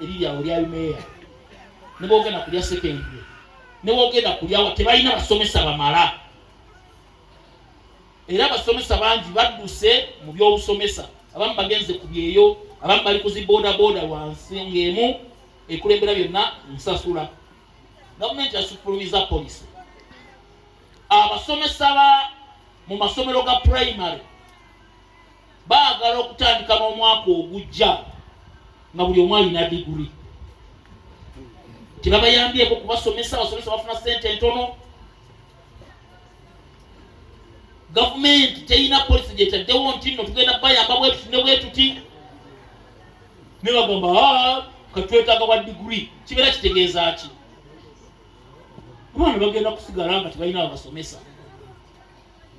erya oli abimeya ne bogenda kulya secondary ne bogenda kulya tebalina basomesa bamala era abasomesa bangi badduse mu by'obusomesa abamu bagenze ku byeyo abamu bali kuziboda wansi ng'emu ekulembera byonna nsasula gavumenti yasufulumiza polisi abasomesa mu masomero ga primary baagala okutandika n'omwaka ogujja nga buli omu alina diguri tebabayambyeko kubasomesa abasomesa bafuna ssente entono gavumenti teyina polisi gyetaddewo nti nno tugenda bayamba bwetuti ne bwetuti ne bagamba katwetaaga wa diguri kibeera kitegeeza ki abaana bagenda kusigala nga tebalina abasomesa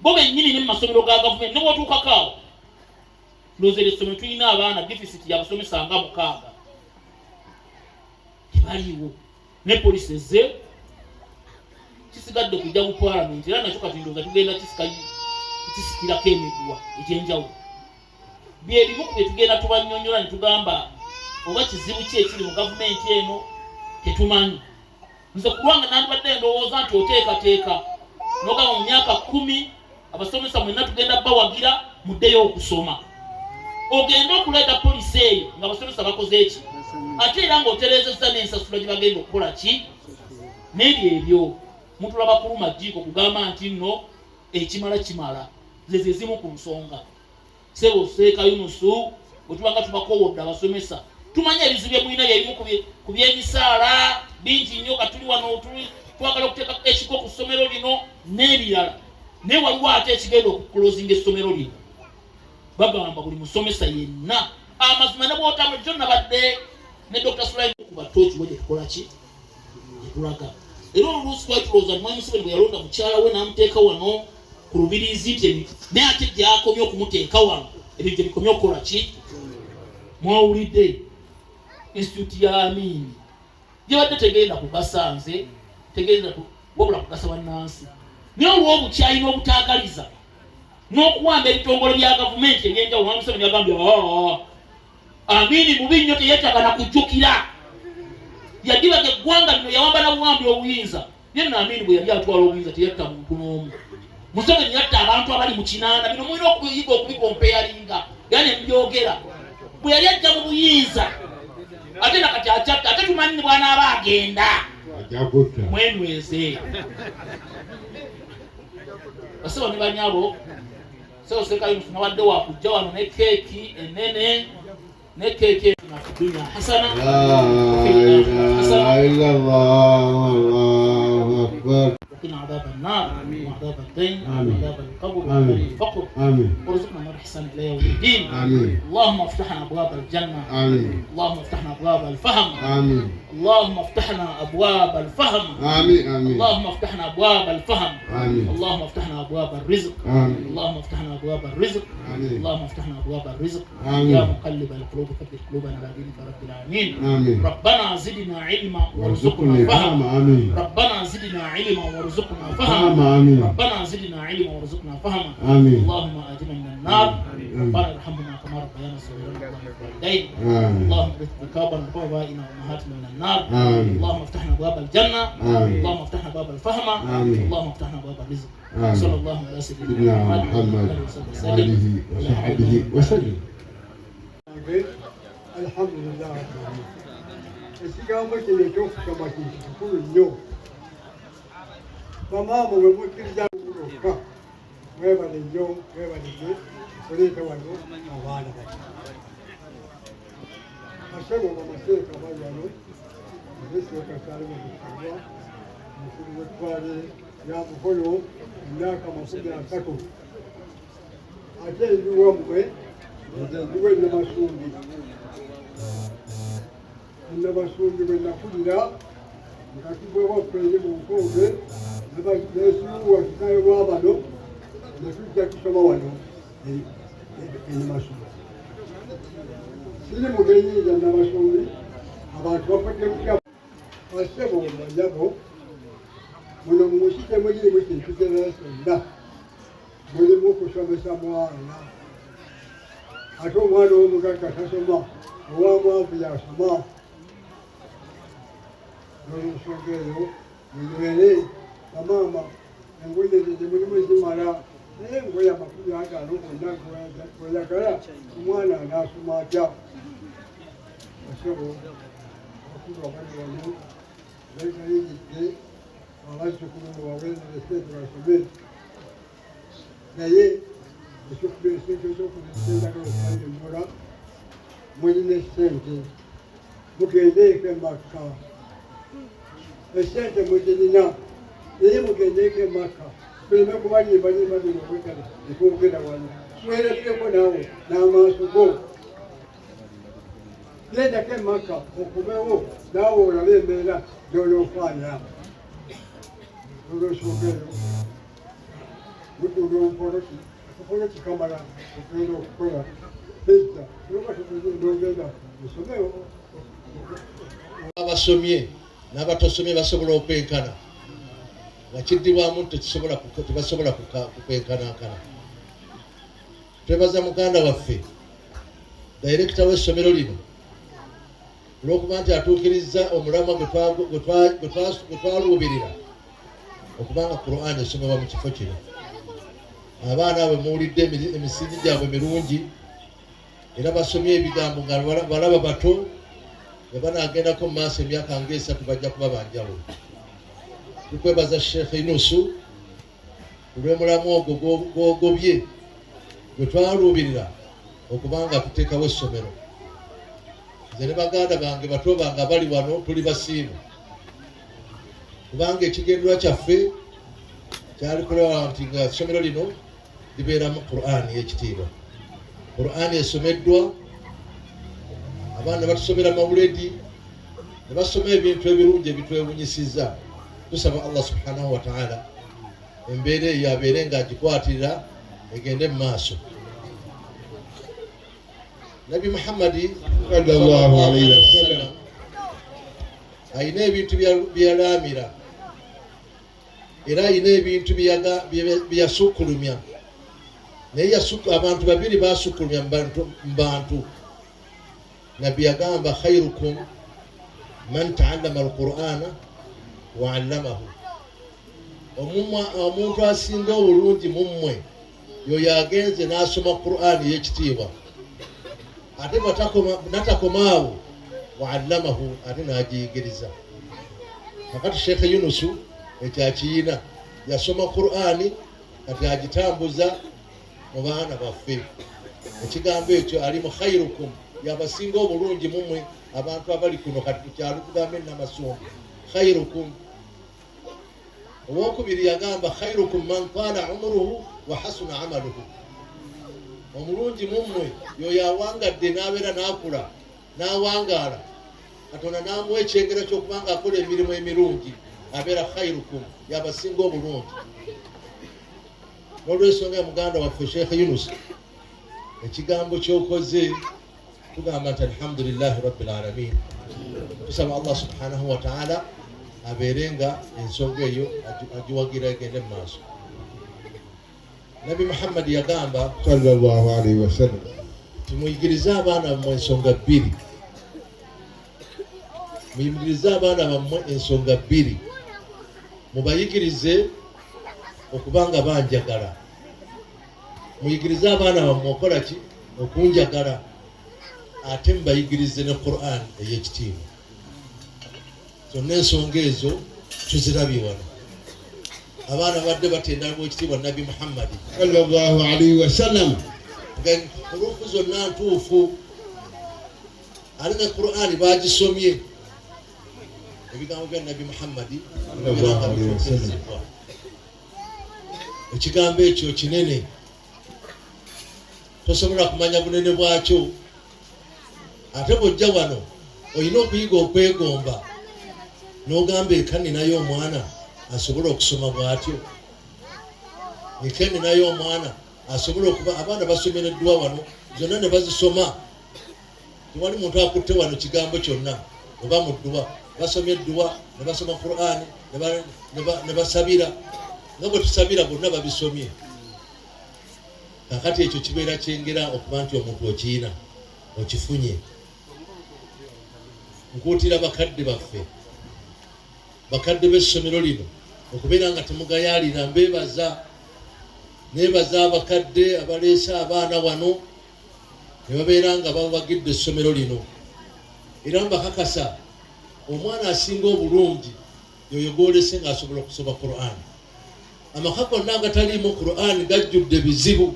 bo bennyini ne mu masomero ga gavumenti ne bwotuukako awo ndowooza essomero tulina abaana defisiti yabasomesa nga 6 tebaliiwo ne polisi ezze kisigadde kujja mu palamenti era nakyo kati ndowooza tugenda kisikirako emiguwa egyenjawulo byebimu ku bye tugenda tubanyonyola ne tugamba oba kizibu ki ekiri mu gavumenti eno tetumanyi nze kulwanga nandibadde ndowooza nti oteekateeka nogamba mu myaka 10 abasomesa mwenna tugenda bawagira muddeyo okusoma ogenda okuleeta polisi eyo nga abasomesa bakoze eki ate era ng'otereezezza n'ensasula gye bagenda okukola ki n'ebyo ebyo mutulaba kuluma jjiiko kugamba nti nno ekimala kimala zeze zimu ku nsonga sebo seeka yunusu bwe tubanga tubakowodde abasomesa tumanye ebizibu bye mulina byebimu ku by'emisaala bingi nnyo katuli wano twagala okuteeka ekiko ku ssomero lino n'ebirala naye waliwo ate ekigenda okukulozinga essomero lino bagamba buli musomesa yenna amazima ne bw'otamula kyo nabadde ne Dr. Sulaiman kuba tooki gye tukola ki gyetulaga era oluusi twali tulowooza Mwami Museveni bwe yalonda mukyala we n'amuteeka wano ku lubirizi nti naye ate gyakomye okumuteeka wano ebyo gye bikomye okukola ki mwawulidde institute ya Amini gyebadde tegenda kugasa nze tegenda wabula kugasa bannansi naye olw'obukyayi n'obutaagaliza n'okuwamba ebitongole bya gavumenti ebyenjawulo Mwami Museveni yagambye Amini mubi nnyo teyeetaaga na kujjukira yadibaga eggwanga lino yawamba na buwambi obuyinza yenna Amini bwe yali atwala obuyinza teyatta muntu n'omu Museveni yatta abantu abali mu kinaana bino mulina okuyiga okubikompeyalinga era ne mbyogera bwe yali ajja mu buyinza ate nakati akyatta ate tumanyi ne bw'anaaba agenda mwenyweze basebo ne banyabo sebo seekayunufu nawadde wakujja wano ne keeki enene ne keeki na dunya hasana Allahu akbar وقنا عذاب النار وعذاب الدين وعذاب القبر وعذاب الفقر وارزقنا من احسن الى يوم الدين اللهم افتحنا ابواب الجنه اللهم افتحنا ابواب الفهم اللهم افتحنا ابواب الفهم اللهم افتحنا ابواب الفهم اللهم افتحنا ابواب الرزق اللهم افتحنا ابواب الرزق اللهم افتحنا ابواب الرزق يا مقلب القلوب ثبت قلوبنا على دينك رب العالمين ربنا زدنا علما وارزقنا فهما ربنا زدنا علما وارزقنا فهما ربنا زدنا علما وارزقنا فهما اللهم اجرنا من النار ربنا ارحمنا كما ربيانا صغيرا اللهم اغفر بكابرنا وابائنا وامهاتنا من النار اللهم افتحنا ابواب الجنه اللهم افتحنا باب الفهم اللهم افتحنا باب الرزق صلى الله على سيدنا محمد وآله وصحبه وسلم الحمد لله رب العالمين ekigambo kino ekyokukama kintu kikulu nnyo bamaama bwe mukkiriza okka mwebale nnyo mwebalire oleeta wano abaana bati masebo bamaseeka bali wano ezeseeka salimu mukulwa mukulu w'ettwale ya mukoyo emyaka 30 ate endiwammwe endiwa ennamasumbi ennabasumbi bwe nakulira nkatibwe waffe eri mu nkonge nesiuwa kikayo lwabano netujja kusoma wano ennamasumbi siri mugenyinza nnabasumbi abantu bafudde kutya basebo manyabo muno munsi temulirimu kintu kyerera kyonna mulimu kusomesa mwana ate omwana w'omugagga tasoma owamwavu yasoma n'olwensonga eyo munywere bamaama engoye mulimu zimala naye engoye 50 gonna gweyagala omwana anaasoma atya asebo bakulu abali wano beekayigidde abazzukulu mubaweerere sente basome naye ekyokubera esente ekyokubera okubanyonnyola mulina esente mugendeeko emakka esente muzirina naye mugendeeko emakka tuleme kubalimbalimba bino okwekale ekwogera wano werekereko naawe n'amaaso go gendako emakka okubewo naawe olabe embeera gy'onoofaana olwensonga eyo mutulompoloti opoloti kamala okugenda okukola edda nogenda musomewo abasomye n'abatasomye basobola okwenkana nga kiddibwamu tebasobola kukwenkanankana. Twebaza muganda waffe dayirekita w'essomero lino olw'okuba nti atuukirizza omulamwa gwe twaluubirira okubanga Qur'an esomebwa mu kifo kino. Abaana abo muwulidde emisingi gyabwe mirungi era basomye ebigambo nga balaba bato bwe banaagendako mu maaso emyaka nga 3 bajja kuba banjawulo. Tukwebaza Sheikh Yunusu olw'omulamwa ogwo gw'ogobye gwe twaluubirira okubanga tuteekawo essomero. Nze ne baganda bange bato bange abali wano tuli basiimu kubanga ekigendererwa kyaffe kyali kulaba nti nga essomero lino libeeramu Qur'ani y'ekitiibwa. Qur'ani esomeddwa, abaana batusomera mawuledi ne basoma ebintu ebirungi ebitwewunyisizza. Tusaba Allah subhanahu wa ta'ala embeera eyo abeere ng'agikwatirira egende mu maaso. Nabi Muhammadi sallallahu alayhi wa sallam ayina ebintu byalaamira era ayina ebintu byasukkulumya, naye abantu babiri basukkulumya mu bantu. Nabbi yagamba khairukum man ta'allama al-Qur'ana wa 'allamahu. Omuntu asinga obulungi mu mmwe yoyo agenze n'asoma Qur'ani y'ekitiibwa ate natakomaawo wa 'allamahu ate n'agiyigiriza. Kakati Sheikh Yunusu ekyakiyina yasoma Qur'ani kati agitambuza mu baana baffe. Ekigambo ekyo ali mu khairukum yabasinga obulungi mu mmwe abantu abali kuno kati kukyalo tugamba ennamasumbi khairukum. Owokubiri yagamba khairukum man taala umuruhu wa hasuna amaluhu. Omulungi mu mmwe yoyo awangadde n'abeera n'akula n'awangaala Katonda n'amuwa ekyengera ky'okubanga akola emirimu emirungi abeera khairukum yabasinga obulungi. N'olwensonga ya muganda waffe Sheikh Yunus ekigambo ky'okoze tugamba nti alhamdulillahi rabbil alamin. Tusaba Allah subhanahu wa ta'ala abeere nga ensonga eyo agiwagira egende mu maaso. Nabi Muhammad yagamba sallallahu alayhi wa sallam timuyigirize abaana bammwe ensonga bbiri. Muyigirize abaana bammwe ensonga bbiri. Mubayigirize okubanga banjagala. Muyigirize abaana bammwe okola ki? Okunjagala. Ate mubayigirize ne Qur'an ey'ekitiibwa. Zonna ensonga ezo tuzirabye wano. Abaana badde batendera ekitiibwa Nabi Muhammad sallallahu alayhi wa sallam nga hurufu zonna ntuufu. Ali ne Qur'ani bagisomye ebigambo bya Nabi Muhammad sallallahu alayhi wa sallam. Ekigambo ekyo kinene tosobola kumanya bunene bwakyo. Ate bw'ojja wano olina okuyiga okwegomba n'ogamba ekani naye omwana asobola okusoma bw'atyo. Ekani naye omwana asobola okuba abaana basomereddwa wano zonna ne bazisoma. Tewali muntu akutte wano kigambo kyonna oba mu dduwa. Basomye edduwa ne basoma Qur'ani ne basabira nga bwe tusabira bonna babisomye. Kakati ekyo kibeera kyengera okuba nti omuntu okiyina okifunye. Nkuutira bakadde baffe bakadde b'essomero lino okubeera nga temugayaalira. Neebaza abakadde abaleese abaana wano ne babeera nga bawagidde essomero lino. Era mbakakasa omwana asinga obulungi yoyo gwolese ng'asobola okusoma Qur'an. Amaka gonna agataliimu Qur'an gajjudde bizibu,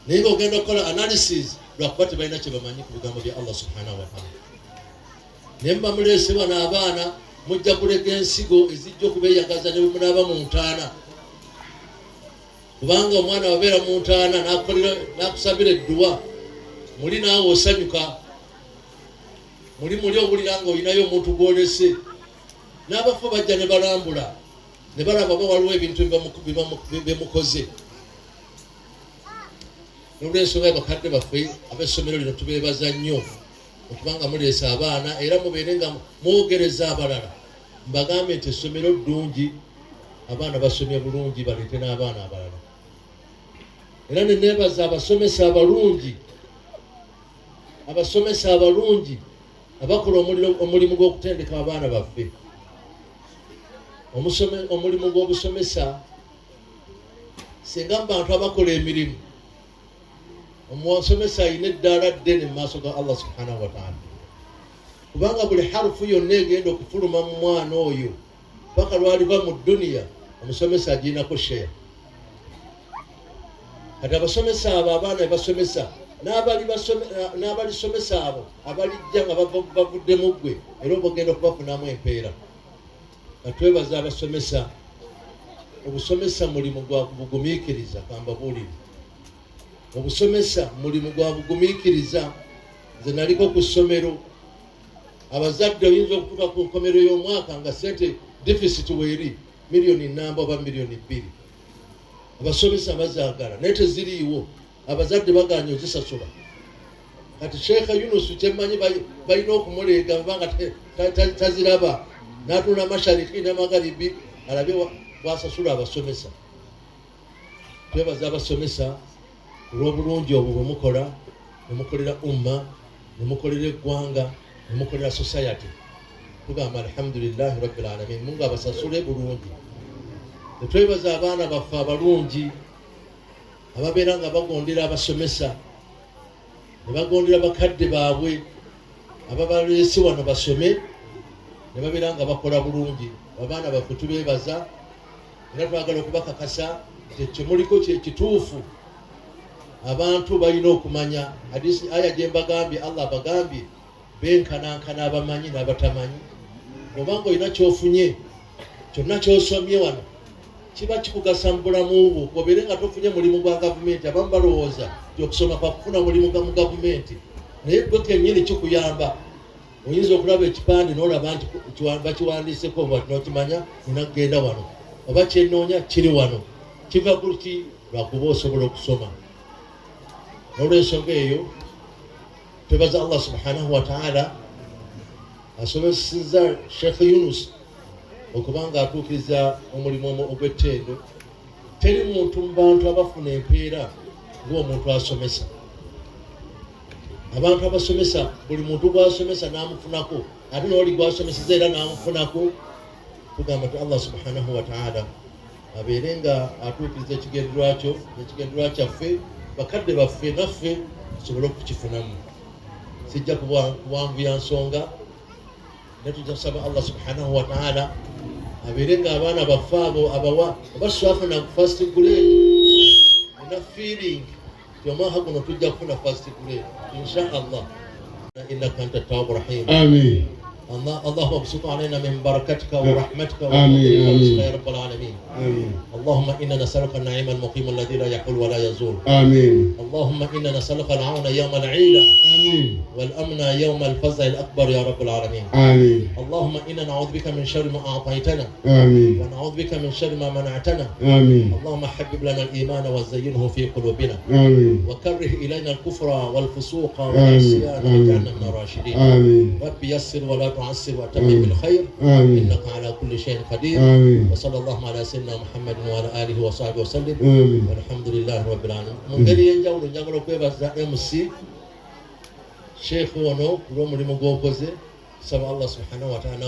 naye ng'ogenda okukola analysis lwakuba tebalina kye bamanyi ku bigambo bya Allah subhanahu wa ta'ala. Naye muba muleese wano abaana mujja kulega ensigo ezijja okubeeyagaza ne bwe munaaba mu ntaana, kubanga omwana wabeera mu ntaana n'akusabira edduwa, muli naawe osanyuka, muli owulira nga olinayo omuntu gw'olese. N'abafu bajja ne balambula ne balaba ba waliwo ebintu byemukoze. N'olw'ensonga bakadde baffe ab'essomero lino tubeebaza nnyo okubanga muleese abaana era mubeere nga mwogereza abalala. Mbagambe nti essomero ddungi, abaana basomye bulungi, baleete n'abaana abalala. Era ne neebaza abasomesa abalungi abakola omulimu gw'okutendeka abaana baffe. Omulimu gw'obusomesa singa mu bantu abakola emirimu, omusomesa alina eddaala ddene mu maaso ga Allah subhanahu wa ta'ala, kubanga buli harufu yonna egenda okufuluma mu mwana oyo paka lwaliva mu dduniya, omusomesa agirinako sheya. Kati abasomesa abo abaana bebasomesa n'abalisomesa abo abalijja nga bavuddemu ggwe, era obagenda okubafunamu empeera. Katwebaza abasomesa. Obusomesa mulimu gwa bugumiikiriza. Kambabuulire, obusomesa mulimu gwa bugumiikiriza. Nze naliko ku ssomero, abazadde oyinza okutuuka ku nkomero y'omwaka nga sente deficit weeri miliyoni nnamba oba miliyoni 2. Abasomesa bazaagala naye teziriiwo, abazadde baganye ozisasula. Kati Sheikh Yunus kyemmanyi balina okumuleega kubanga taziraba, n'atunda mashariki ne magharibi alabe bwasasula abasomesa. Twebaza abasomesa olw'obulungi obwo bwe mukola, ne mukolera umma, ne mukolera eggwanga, ne mukolera society. Tugamba alhamdulillahi rabbil alamin, Mungu abasasule bulungi. Twebaza abaana baffe abalungi ababeera nga bagondera abasomesa, ne bagondera bakadde baabwe ababaleese wano basome, ne babeera nga bakola bulungi. Abaana baffe tubeebaza era twagala okubakakasa nti kyemuliko kyekituufu. Abantu balina okumanya hadisi aya gye mbagambye, Allah abagambye benkanankana abamanyi n'abatamanyi. Obanga olina kyofunye kyonna kyosomye wano kiba kikugasa mu bulamu bwo, obeere nga tofunye mulimu gwa gavumenti. Abamu balowooza okusoma kwa kufuna mulimu mu gavumenti, naye gwe kennyini kikuyamba. Oyinza okulaba ekipande n'olaba nti bakiwandiiseko oba n'okimanya nina kugenda wano, oba kyenoonya kiri wano. Kiva ku ki? Lwakuba osobola okusoma. N'olw'ensonga eyo twebaza Allah subhanahu wa ta'ala asomesezza Sheikh Yunus okubanga atuukiriza omulimu ogw'ettendo. Teri muntu mu bantu abafuna empeera ng'omuntu asomesa. Abantu abasomesa, buli muntu gw'asomesa n'amufunako, ate n'oli gw'asomeseza era n'amufunako. Tugamba nti Allah subhanahu wa ta'ala abeere nga atuukiriza ekigendererwa kyaffe, bakadde baffe naffe tusobole okukifunamu. Sijja kuwanvuya nsonga, ne tujja kusaba Allah subhanahu wa ta'ala abeere nga abaana baffe abo abawa baswafuna first grade, ena feeling omwaka guno tujja kufuna first grade insha Allah. Innaka anta tawwabur rahim. Amin. اللهم ابسط علينا من بركتك ورحمتك آمين يا رب العالمين. آمين. اللهم إنا نسألك النعيم المقيم الذي لا يحول ولا يزول. آمين. اللهم إنا نسألك العون يوم العيلة آمين. والأمن يوم الفزع الأكبر يا رب العالمين. آمين. اللهم إنا نعوذ بك من شر ما أعطيتنا آمين. ونعوذ بك من شر ما منعتنا. آمين. اللهم حبب لنا الإيمان وزينه في قلوبنا. آمين. وكره إلينا الكفر والفسوق والعصيان واجعلنا من الراشدين. آمين. رب يسر ولا تعسر وتمم بالخير. آمين. إنك على كل شيء قدير. آمين. وصلى الله على سيدنا محمد وعلى آله وصحبه وسلم. آمين. والحمد لله رب العالمين. Mungeri yenjawulo njagala okwebaza MC Sheikh ono olw'omulimu gw'okoze. Saba Allah subhanahu wa ta'ala